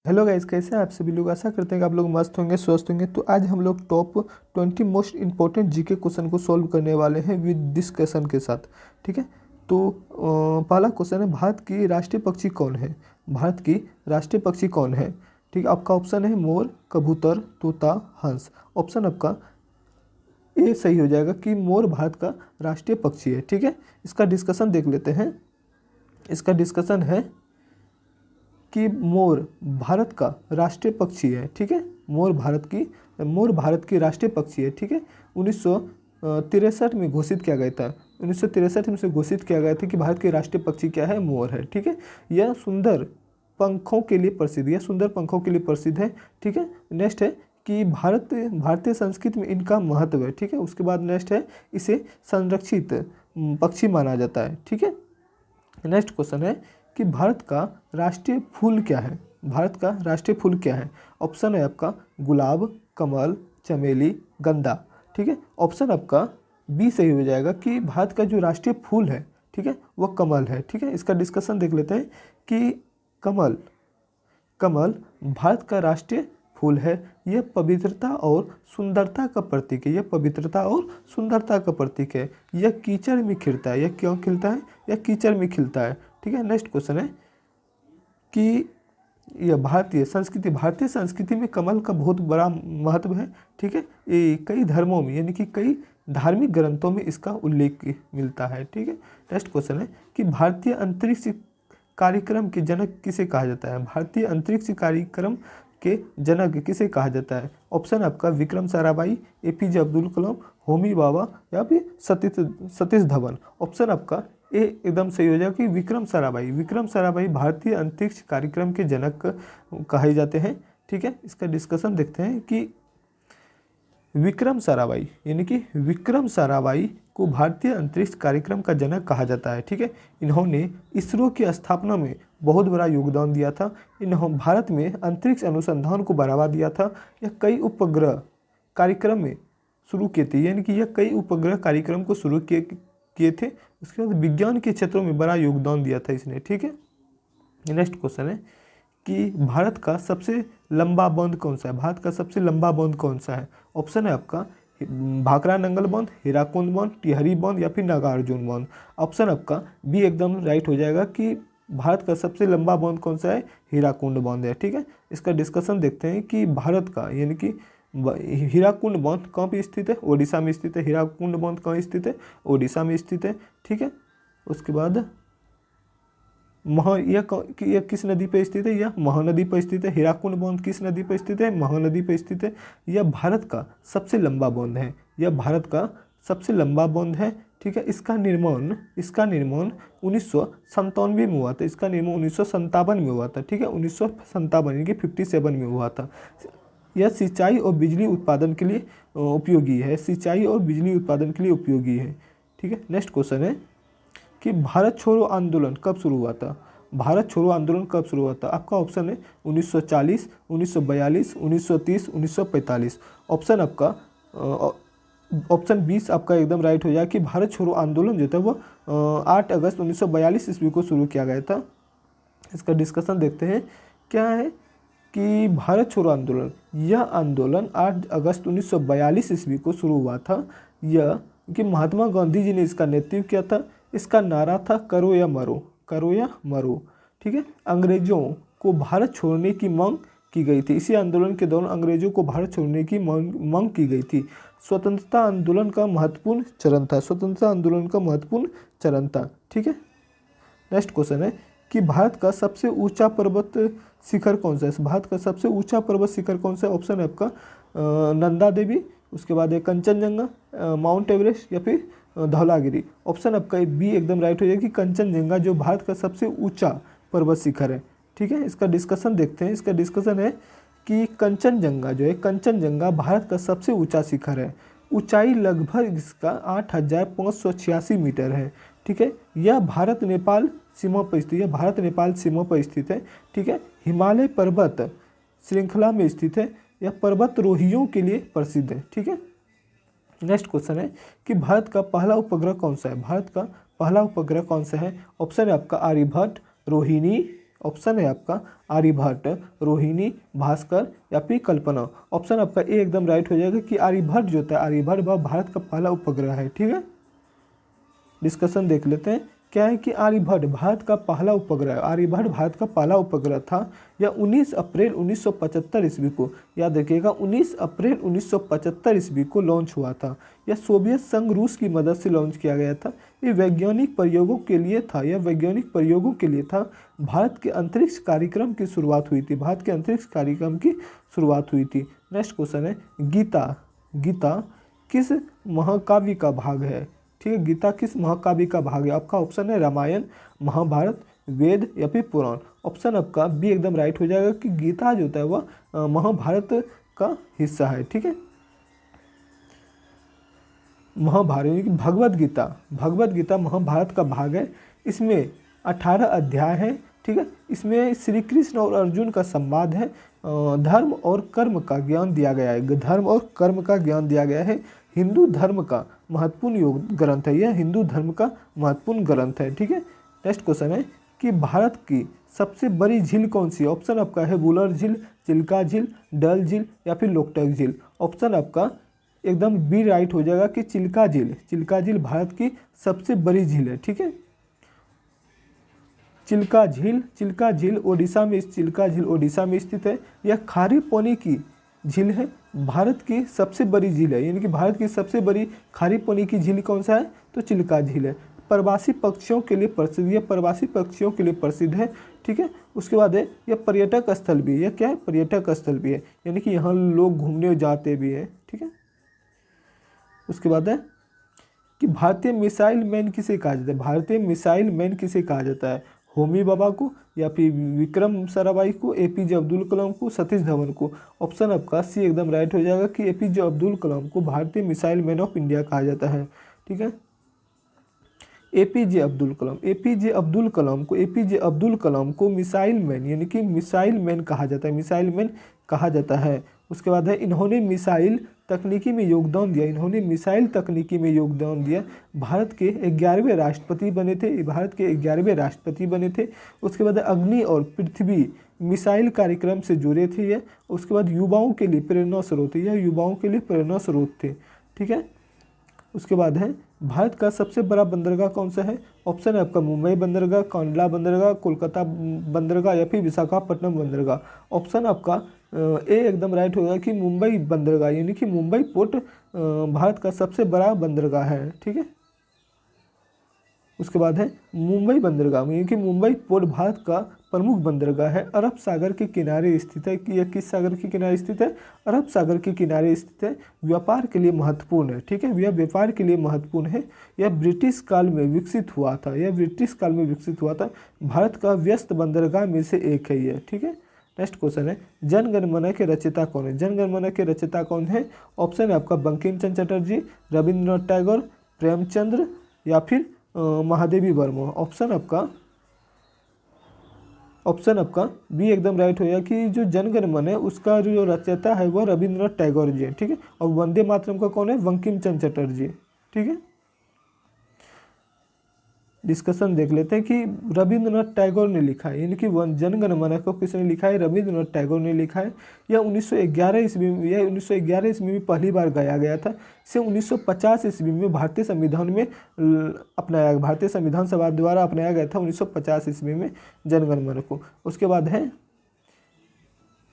Hello guys, कैसे हैं आप सभी लोग। आशा करते हैं कि आप लोग मस्त होंगे, स्वस्थ होंगे। तो आज हम लोग top 20 most important GK question को सॉल्व करने वाले हैं विद डिस्कशन के साथ। ठीक है। तो पहला क्वेश्चन है, भारत की राष्ट्रीय पक्षी कौन है। भारत की राष्ट्रीय पक्षी कौन है। ठीक है। आपका ऑप्शन है मोर, कबूतर, तोता, हंस। ऑप्शन आपका ए सही हो जाएगा कि मोर भारत का राष्ट्रीय पक्षी है। ठीक है। इसका डिस्कशन देख लेते हैं। इसका डिस्कशन है कि मोर भारत का राष्ट्रीय पक्षी है। ठीक है। मोर भारत की राष्ट्रीय पक्षी है। ठीक है। 1963 में घोषित किया गया था। 1963 में से घोषित किया गया था कि भारत के राष्ट्रीय पक्षी क्या है, मोर है। ठीक है। यह सुंदर पंखों के लिए प्रसिद्ध, यह सुंदर पंखों के लिए प्रसिद्ध है। ठीक है। नेक्स्ट है कि भारतीय संस्कृति में इनका महत्व है। ठीक है। उसके बाद नेक्स्ट है, इसे संरक्षित पक्षी माना जाता है। ठीक है। नेक्स्ट क्वेश्चन है कि भारत का राष्ट्रीय फूल क्या है। भारत का राष्ट्रीय फूल क्या है। ऑप्शन है आपका गुलाब, कमल, चमेली, गेंदा। ठीक है। ऑप्शन आपका बी सही हो जाएगा कि भारत का जो राष्ट्रीय फूल है, ठीक है, वह कमल है। ठीक है। इसका डिस्कशन देख लेते हैं कि कमल कमल भारत का राष्ट्रीय फूल है। यह पवित्रता और सुंदरता का प्रतीक है। यह पवित्रता और सुंदरता का प्रतीक है। यह कीचड़ में खिलता है। यह क्यों खिलता है, यह कीचड़ में खिलता है। ठीक है। नेक्स्ट क्वेश्चन है कि यह भारतीय संस्कृति में कमल का बहुत बड़ा महत्व है। ठीक है। ये कई धर्मों में यानी कि कई धार्मिक ग्रंथों में इसका उल्लेख मिलता है। ठीक है। नेक्स्ट क्वेश्चन है कि भारतीय अंतरिक्ष कार्यक्रम के जनक किसे कहा जाता है। भारतीय अंतरिक्ष कार्यक्रम के जनक किसे कहा जाता है। ऑप्शन आपका विक्रम साराभाई, एपीजे अब्दुल कलाम, होमी भाभा या फिर सतीश धवन। ऑप्शन आपका ए एकदम सही हो जाएगा कि विक्रम साराभाई भारतीय अंतरिक्ष कार्यक्रम के जनक कहे जाते हैं। ठीक है। इसका डिस्कशन देखते हैं कि विक्रम साराभाई यानी कि विक्रम साराभाई को भारतीय अंतरिक्ष कार्यक्रम का जनक कहा जाता है। ठीक है। इन्होंने इसरो की स्थापना में बहुत बड़ा योगदान दिया था। इन्होंने भारत में अंतरिक्ष अनुसंधान को बढ़ावा दिया था। यह कई उपग्रह कार्यक्रम में शुरू किए थे, यानी कि यह कई उपग्रह कार्यक्रम को शुरू किए थे। उसके बाद विज्ञान के क्षेत्रों में बड़ा योगदान दिया था इसने। ठीक है। नेक्स्ट क्वेश्चन है कि भारत का सबसे लंबा बांध कौन सा है। भारत का सबसे लंबा बांध कौन सा है। ऑप्शन है आपका भाखड़ा नंगल बांध, हीराकुंड बांध, टिहरी बांध या फिर नागार्जुन बांध। ऑप्शन आपका बी एकदम राइट हो जाएगा कि भारत का सबसे लंबा बांध कौन सा है, हीराकुंड बांध है। ठीक है। इसका डिस्कशन देखते हैं कि भारत का यानी कि हीराकुंड बांध कहाँ पे स्थित है, ओडिशा में स्थित है। हीराकुंड बांध कहाँ स्थित है, ओडिशा में स्थित है। ठीक है। उसके बाद यह किस नदी पर स्थित है, यह महानदी पर स्थित है। हीराकुंड बांध किस नदी पर स्थित है, महानदी पर स्थित है। यह भारत का सबसे लंबा बांध है। यह भारत का सबसे लंबा बांध है। ठीक है। इसका निर्माण 1997 में हुआ था। इसका निर्माण 1957 में हुआ था। ठीक है। 1957 यानी कि 57 में हुआ था। यह सिंचाई और बिजली उत्पादन के लिए उपयोगी है। सिंचाई और बिजली उत्पादन के लिए उपयोगी है। ठीक है। नेक्स्ट क्वेश्चन है कि भारत छोड़ो आंदोलन कब शुरू हुआ था। भारत छोड़ो आंदोलन कब शुरू हुआ था। आपका ऑप्शन है 1940, 1942, 1930, 1945। ऑप्शन आपका ऑप्शन 20 आपका एकदम राइट हो जाए कि भारत छोड़ो आंदोलन जो था वो 8 अगस्त 1942 ईस्वी को शुरू किया गया था। इसका डिस्कशन देखते हैं क्या है कि भारत छोड़ो आंदोलन, यह आंदोलन 8 अगस्त 1942 ईस्वी को शुरू हुआ था। यह कि महात्मा गांधी जी ने इसका नेतृत्व किया था। इसका नारा था करो या मरो, करो या मरो। ठीक है। अंग्रेजों को भारत छोड़ने की मांग की गई थी। इसी आंदोलन के दौरान अंग्रेजों को भारत छोड़ने की मांग की गई थी। स्वतंत्रता आंदोलन का महत्वपूर्ण चरण था। स्वतंत्रता आंदोलन का महत्वपूर्ण चरण था। ठीक है। नेक्स्ट क्वेश्चन है कि भारत का सबसे ऊंचा पर्वत शिखर कौन सा है। भारत का सबसे ऊंचा पर्वत शिखर कौन सा है। ऑप्शन है आपका नंदा देवी, उसके बाद है कंचनजंगा, माउंट एवरेस्ट या फिर धौलागिरी। ऑप्शन आपका बी एकदम राइट हो जाएगा कि कंचनजंगा जो भारत का सबसे ऊंचा पर्वत शिखर है। ठीक है। इसका डिस्कशन देखते हैं। इसका डिस्कशन है कि कंचनजंगा जो है, कंचनजंगा भारत का सबसे ऊंचा शिखर है। ऊंचाई लगभग इसका 8,586 मीटर है। ठीक है। यह भारत नेपाल सीमा पर स्थित है। भारत नेपाल सीमा पर स्थित है। ठीक है। हिमालय पर्वत श्रृंखला में स्थित है। यह पर्वतारोहियों के लिए प्रसिद्ध है। ठीक है। नेक्स्ट क्वेश्चन है कि भारत का पहला उपग्रह कौन सा है। भारत का पहला उपग्रह कौन सा है। ऑप्शन है आपका आर्यभट्ट, रोहिणी, ऑप्शन है आपका आर्यभट्ट, रोहिणी, भास्कर या फिर कल्पना। ऑप्शन आपका ए एकदम राइट हो जाएगा कि आर्यभट्ट जो होता है, आर्यभट्ट वह भारत का पहला उपग्रह है। ठीक है, डिस्कशन देख लेते हैं। क्या है कि आर्यभट्ट भारत का पहला उपग्रह, आर्यभट्ट भारत का पहला उपग्रह था। यह 19 अप्रैल 1975 ईस्वी को, याद रखिएगा 19 अप्रैल 1975 ईस्वी को लॉन्च हुआ था। यह सोवियत संघ रूस की मदद से लॉन्च किया गया था। ये वैज्ञानिक प्रयोगों के लिए था, यह वैज्ञानिक प्रयोगों के लिए था। भारत के अंतरिक्ष कार्यक्रम की शुरुआत हुई थी, भारत के अंतरिक्ष कार्यक्रम की शुरुआत हुई थी। नेक्स्ट क्वेश्चन है गीता, गीता किस महाकाव्य का भाग है? ठीक है, गीता किस महाकाव्य का भाग है? आपका ऑप्शन है रामायण, महाभारत, वेद या फिर पुराण। ऑप्शन आपका बी एकदम राइट हो जाएगा कि गीता जो होता है वह महाभारत का हिस्सा है। ठीक है, महाभारत यानी कि भगवद गीता, भगवद गीता महाभारत का भाग है। इसमें 18 अध्याय हैं। ठीक है, इसमें श्री कृष्ण और अर्जुन का संवाद है। धर्म और कर्म का ज्ञान दिया गया है, धर्म और कर्म का ज्ञान दिया गया है। हिंदू धर्म का महत्वपूर्ण योग ग्रंथ है, यह हिंदू धर्म का महत्वपूर्ण ग्रंथ है। ठीक है, नेक्स्ट क्वेश्चन है कि भारत की सबसे बड़ी झील कौन सी है? ऑप्शन आपका है वुलर झील, चिल्का झील, डल झील या फिर लोकटक झील। ऑप्शन आपका एकदम बी राइट हो जाएगा कि चिल्का झील, चिल्का झील भारत की सबसे बड़ी झील है। ठीक है, चिल्का झील, चिल्का झील ओडिशा में, चिल्का झील ओडिशा में स्थित है। यह खारे पानी की झील है, भारत की सबसे बड़ी झील है, यानी कि भारत की सबसे बड़ी खारे पानी की झील कौन सा है? तो चिल्का झील है। प्रवासी पक्षियों के लिए प्रसिद्ध, यह प्रवासी पक्षियों के लिए प्रसिद्ध है। ठीक है, उसके बाद है यह पर्यटक स्थल भी है, यह क्या है? पर्यटक स्थल भी है, यानी कि यहाँ लोग घूमने जाते भी हैं। ठीक है, उसके बाद है कि भारतीय मिसाइल मैन किसे कहा जाता है? भारतीय मिसाइल मैन किसे कहा जाता है? होमी बाबा को या फिर विक्रम साराभाई को, एपीजे अब्दुल कलाम को, सतीश धवन को। ऑप्शन आपका सी एकदम राइट हो जाएगा कि एपीजे अब्दुल कलाम को भारतीय मिसाइल मैन ऑफ इंडिया कहा जाता है। ठीक है, एपीजे अब्दुल कलाम, एपीजे अब्दुल कलाम को, एपीजे अब्दुल कलाम को मिसाइल मैन यानी कि मिसाइल मैन कहा जाता है, मिसाइल मैन कहा जाता है। उसके बाद है इन्होंने मिसाइल तकनीकी में योगदान दिया, इन्होंने मिसाइल तकनीकी में योगदान दिया। भारत के 11वें राष्ट्रपति बने थे, भारत के 11वें राष्ट्रपति बने थे। उसके बाद अग्नि और पृथ्वी मिसाइल कार्यक्रम से जुड़े थे ये। उसके बाद युवाओं के लिए प्रेरणा स्रोत, यह युवाओं के लिए प्रेरणा स्रोत थे। ठीक है, उसके बाद है भारत का सबसे बड़ा बंदरगाह कौन सा है? ऑप्शन है आपका मुंबई बंदरगाह, कांडला बंदरगाह, कोलकाता बंदरगाह या फिर विशाखापट्टनम बंदरगाह। ऑप्शन आपका ए एकदम राइट होगा कि मुंबई बंदरगाह, यानी कि मुंबई पोर्ट भारत का सबसे बड़ा बंदरगाह है। ठीक है, उसके बाद है मुंबई बंदरगाह, यानी कि मुंबई पोर्ट भारत का प्रमुख बंदरगाह है। अरब सागर के किनारे स्थित है। कि यह किस सागर के किनारे स्थित है? अरब सागर के किनारे स्थित है। व्यापार के लिए महत्वपूर्ण है। ठीक है, यह व्यापार के लिए महत्वपूर्ण है। यह ब्रिटिश काल में विकसित हुआ था, यह ब्रिटिश काल में विकसित हुआ था। भारत का व्यस्त बंदरगाह में से एक है यह। ठीक है, नेक्स्ट क्वेश्चन है जन गण मन के रचयिता कौन है? जन गण मन के रचयिता कौन है? ऑप्शन है आपका बंकिम चंद्र चटर्जी, रविंद्रनाथ टैगोर, प्रेमचंद्र या फिर महादेवी वर्मा। ऑप्शन आपका बी एकदम राइट होगा कि जो जन गण मन है उसका जो रचयिता है वह रविंद्रनाथ टैगोर जी है। ठीक है, और वंदे मातरम का कौन है? बंकिम चंद्र चटर्जी। ठीक है, डिस्कशन देख लेते हैं कि रविंद्रनाथ टैगोर ने लिखा है, यानी कि जन गण मन को किसने लिखा है? रविंद्रनाथ टैगोर ने लिखा है। यह 1911 ईस्वी में, यह 1911 ईस्वी में पहली बार गाया गया था। इसे 1950 ईस्वी में भारतीय संविधान में अपनाया, भारतीय संविधान सभा द्वारा अपनाया गया था 1950 ईस्वी में जन गण मन को। उसके बाद है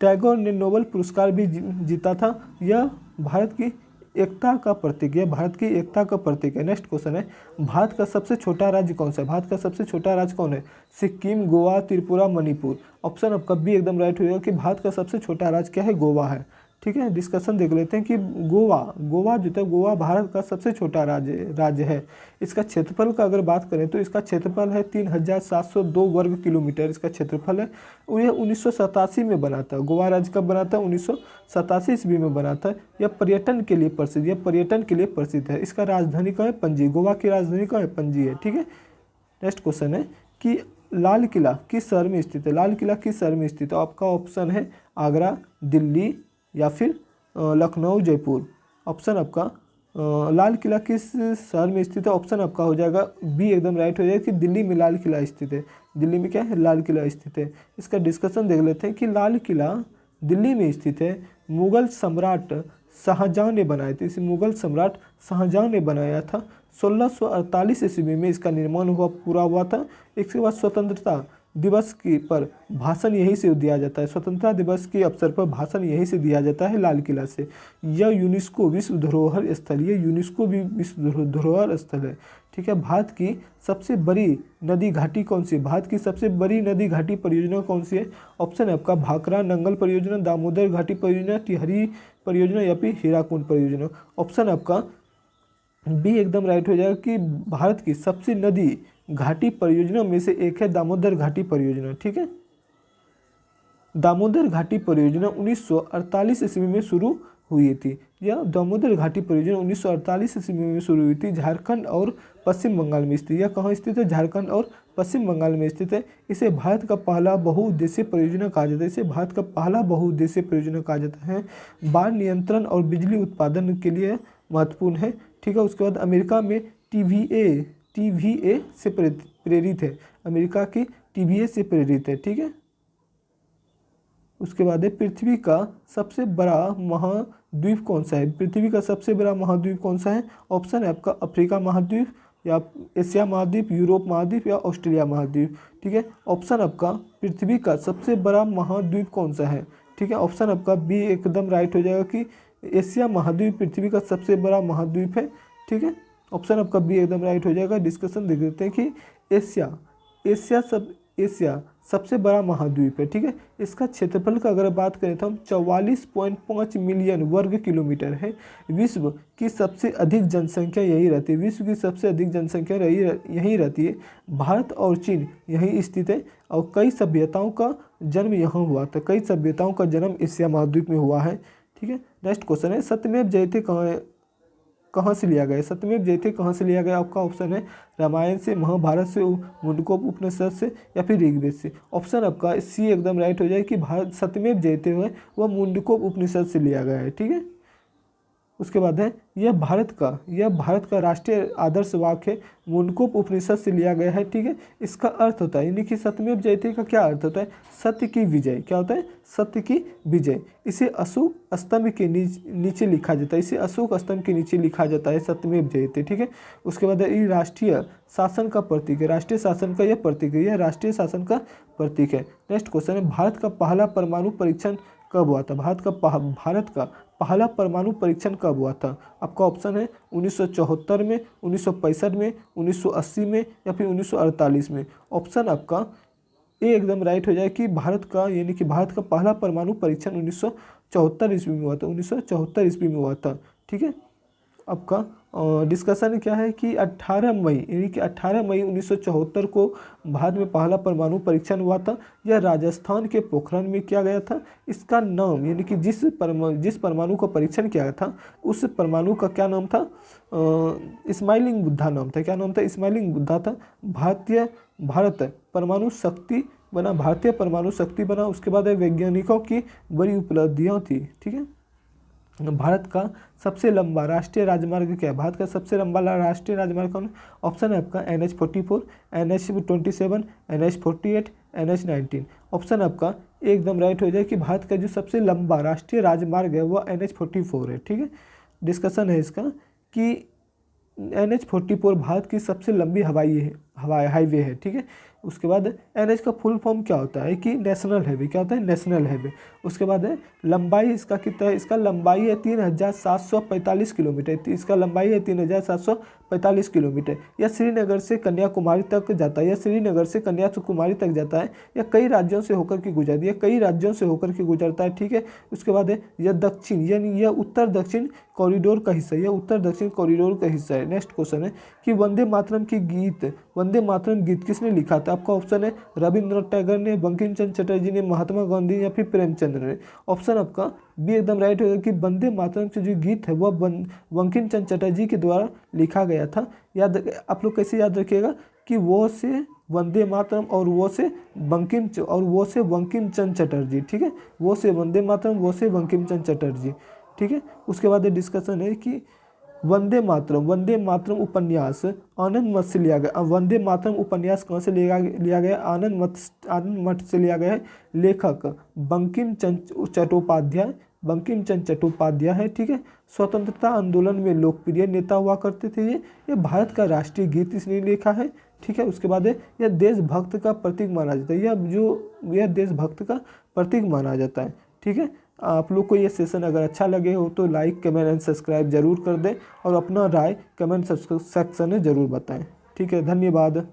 टैगोर ने नोबेल पुरस्कार भी जीता था। यह भारत की एकता का प्रतीक है, भारत की एकता का प्रतीक है। नेक्स्ट क्वेश्चन है भारत का सबसे छोटा राज्य कौन सा है? भारत का सबसे छोटा राज्य कौन है? सिक्किम, गोवा, त्रिपुरा, मणिपुर। ऑप्शन आपका बी एकदम राइट होगा कि भारत का सबसे छोटा राज्य क्या है? गोवा है। ठीक है, डिस्कशन देख लेते हैं कि गोवा जो है गोवा भारत का सबसे छोटा राज्य है। इसका क्षेत्रफल का अगर बात करें तो इसका क्षेत्रफल है 3702 वर्ग किलोमीटर इसका क्षेत्रफल है। यह 1987 में बना था। गोवा राज्य कब बना था? 1987 ईस्वी में बना था। यह पर्यटन के लिए प्रसिद्ध, यह पर्यटन के लिए प्रसिद्ध है। इसका राजधानी कहाँ है? पणजी। गोवा की राजधानी कहाँ है? पणजी है। ठीक है, नेक्स्ट क्वेश्चन है कि लाल किला किस शहर में स्थित है? लाल किला किस शहर में स्थित है? आपका ऑप्शन है आगरा, दिल्ली या फिर लखनऊ, जयपुर। ऑप्शन आपका लाल किला किस शहर में स्थित है? ऑप्शन आपका हो जाएगा बी एकदम राइट हो जाएगा कि दिल्ली में लाल किला स्थित है। दिल्ली में क्या है? लाल किला स्थित है। इसका डिस्कशन देख लेते हैं कि लाल किला दिल्ली में स्थित है। मुगल सम्राट शाहजहाँ ने बनाए थे। इसे मुगल सम्राट शाहजहाँ ने बनाया था। 1648 ईस्वी में इसका निर्माण पूरा हुआ था। इसके बाद स्वतंत्रता दिवस की पर भाषण यहीं से दिया जाता है। स्वतंत्रता दिवस के अवसर पर भाषण यहीं से दिया जाता है लाल किला से। यह यूनेस्को विश्व धरोहर स्थल, ये यूनेस्को भी विश्व धरोहर स्थल है। ठीक है। भारत की सबसे बड़ी नदी घाटी कौन सी है? भारत की सबसे बड़ी नदी घाटी परियोजना कौन सी है? ऑप्शन है आपका भाखरा नंगल परियोजना, दामोदर घाटी परियोजना, टिहरी परियोजना या फिर हीराकुंड परियोजना। ऑप्शन आपका बी एकदम राइट हो जाएगा कि भारत की सबसे नदी घाटी परियोजना में से एक है दामोदर घाटी परियोजना। ठीक है। दामोदर घाटी परियोजना 1948 ईस्वी में शुरू हुई थी। यह दामोदर घाटी परियोजना 1948 ईस्वी में शुरू हुई थी। झारखंड और पश्चिम बंगाल में स्थित। यह कहाँ स्थित है? झारखंड और पश्चिम बंगाल में स्थित है। इसे भारत का पहला बहुउद्देशीय परियोजना कहा जाता है। इसे भारत का पहला बहुउद्देशीय परियोजना कहा जाता है। बाढ़ नियंत्रण और बिजली उत्पादन के लिए महत्वपूर्ण है। ठीक है। उसके बाद अमेरिका में टीवीए से प्रेरित है। अमेरिका की टीवीए से प्रेरित है। ठीक है। उसके बाद है पृथ्वी का सबसे बड़ा महाद्वीप कौन सा है? पृथ्वी का सबसे बड़ा महाद्वीप कौन सा है? ऑप्शन है आपका अफ्रीका महाद्वीप या एशिया महाद्वीप, यूरोप महाद्वीप या ऑस्ट्रेलिया महाद्वीप। ठीक है। ऑप्शन आपका पृथ्वी का सबसे बड़ा महाद्वीप कौन सा है? ठीक है। ऑप्शन आपका बी एकदम राइट हो जाएगा कि एशिया महाद्वीप पृथ्वी का सबसे बड़ा महाद्वीप है। ठीक है। ऑप्शन आपका बी एकदम राइट हो जाएगा। डिस्कशन देख लेते हैं कि एशिया सबसे बड़ा महाद्वीप है। ठीक है। इसका क्षेत्रफल का अगर बात करें तो हम 44.5 मिलियन वर्ग किलोमीटर है। विश्व की सबसे अधिक जनसंख्या यही रहती है। विश्व की सबसे अधिक जनसंख्या यही रहती है। भारत और चीन यहीं स्थित है और कई सभ्यताओं का जन्म यहाँ हुआ था। कई सभ्यताओं का जन्म एशिया महाद्वीप में हुआ है। ठीक है। नेक्स्ट क्वेश्चन है सत्यमेव जयते कहाँ से लिया गया? सत्यमेव जयते कहाँ से लिया गया? आपका ऑप्शन है रामायण से, महाभारत से, मुंडकोप उपनिषद से या फिर ऋग्वेद से। ऑप्शन आपका सी एकदम राइट हो जाए कि भारत सत्यमेव जयते हुए वह मुंडकोप उपनिषद से लिया गया है। ठीक है। उसके बाद है यह भारत का राष्ट्रीय आदर्श वाक्य है। मुंडकोप उपनिषद से लिया गया है। ठीक है। इसका अर्थ होता है यानी कि सत्यमेव जयते का क्या अर्थ होता है? सत्य की विजय। क्या होता है? सत्य की विजय। इसे अशोक स्तंभ के नीचे लिखा जाता है। इसे अशोक स्तंभ के नीचे लिखा जाता है सत्यमेव जयते। ठीक है। उसके बाद ये राष्ट्रीय शासन का प्रतीक है। राष्ट्रीय शासन का यह प्रतीक है। यह राष्ट्रीय शासन का प्रतीक है। नेक्स्ट क्वेश्चन है भारत का पहला परमाणु परीक्षण कब हुआ था? भारत का पहला परमाणु परीक्षण कब हुआ था? आपका ऑप्शन है 1974 में, 1965 में, 1980 में या फिर 1948 में। ऑप्शन आपका ए एकदम राइट हो जाए कि भारत का पहला परमाणु परीक्षण 1974 ईस्वी में हुआ था। 1974 ईस्वी में हुआ था। ठीक है। आपका डिस्कशन क्या है कि 18 मई 1974 को भारत में पहला परमाणु परीक्षण हुआ था। यह राजस्थान के पोखरण में किया गया था। इसका नाम यानी कि जिस परमाणु का परीक्षण किया गया था उस परमाणु का क्या नाम था? स्माइलिंग बुद्धा नाम था। क्या नाम था? स्माइलिंग बुद्धा था। भारतीय परमाणु शक्ति बना। उसके बाद वैज्ञानिकों की बड़ी उपलब्धियाँ थी। ठीक है। भारत का सबसे लंबा राष्ट्रीय राजमार्ग क्या है? भारत का सबसे लंबा राष्ट्रीय राजमार्ग कौन? ऑप्शन है आपका NH-44, NH-27, NH-48, NH-19। Option आपका एकदम राइट हो जाए कि भारत का जो सबसे लंबा राष्ट्रीय राजमार्ग है वह NH-44 है। ठीक है। डिस्कशन है इसका कि NH-44 भारत की सबसे लंबी हाईवे है। ठीक है। उसके बाद NH का फुल फॉर्म क्या होता है कि नेशनल हाईवे। क्या होता है? National highway. उसके बाद है लंबाई इसका कितना है? इसका लंबाई है 3745 किलोमीटर। इसका लंबाई है 3745 किलोमीटर। यह श्रीनगर से कन्याकुमारी तक जाता है। यह कई राज्यों से होकर के गुजरता है। ठीक है। उसके बाद है यह दक्षिण यानी यह उत्तर दक्षिण कॉरिडोर का हिस्सा है। नेक्स्ट क्वेश्चन है कि वंदे मातरम गीत किसने लिखा था? आपका ऑप्शन है रविंद्रनाथ टैगोर ने, बंकिम चंद्र चटर्जी ने, महात्मा गांधी या फिर प्रेमचंद्र ने। ऑप्शन आपका बी एकदम राइट होगा कि वंदे मातरम से जो गीत है वह बंकिम चंद्र चटर्जी के द्वारा लिखा गया था। आप लोग कैसे याद रखिएगा कि वो से वंदे मातरम और वो से बंकिम चंद्र चटर्जी। ठीक है। वो से वंदे मातरम, वो से बंकिम चंद्र चटर्जी। ठीक है। उसके बाद डिस्कशन है कि वंदे मातरम उपन्यास आनंद मठ से लिया गया। अब वंदे मातरम उपन्यास कहाँ से लिया गया? आनंद मठ से लिया गया है। लेखक बंकिम चंद्र चट्टोपाध्याय है, ठीक है। स्वतंत्रता आंदोलन में लोकप्रिय नेता हुआ करते थे ये भारत का राष्ट्रीय गीत इसने लिखा है, ठीक है। उसके बाद यह देशभक्त का प्रतीक माना जाता है, यह देशभक्त का प्रतीक माना जाता है, ठीक है। आप लोग को ये सेशन अगर अच्छा लगे हो तो लाइक कमेंट एंड सब्सक्राइब जरूर कर दें और अपना राय कमेंट सेक्शन में ज़रूर बताएं, ठीक है। धन्यवाद।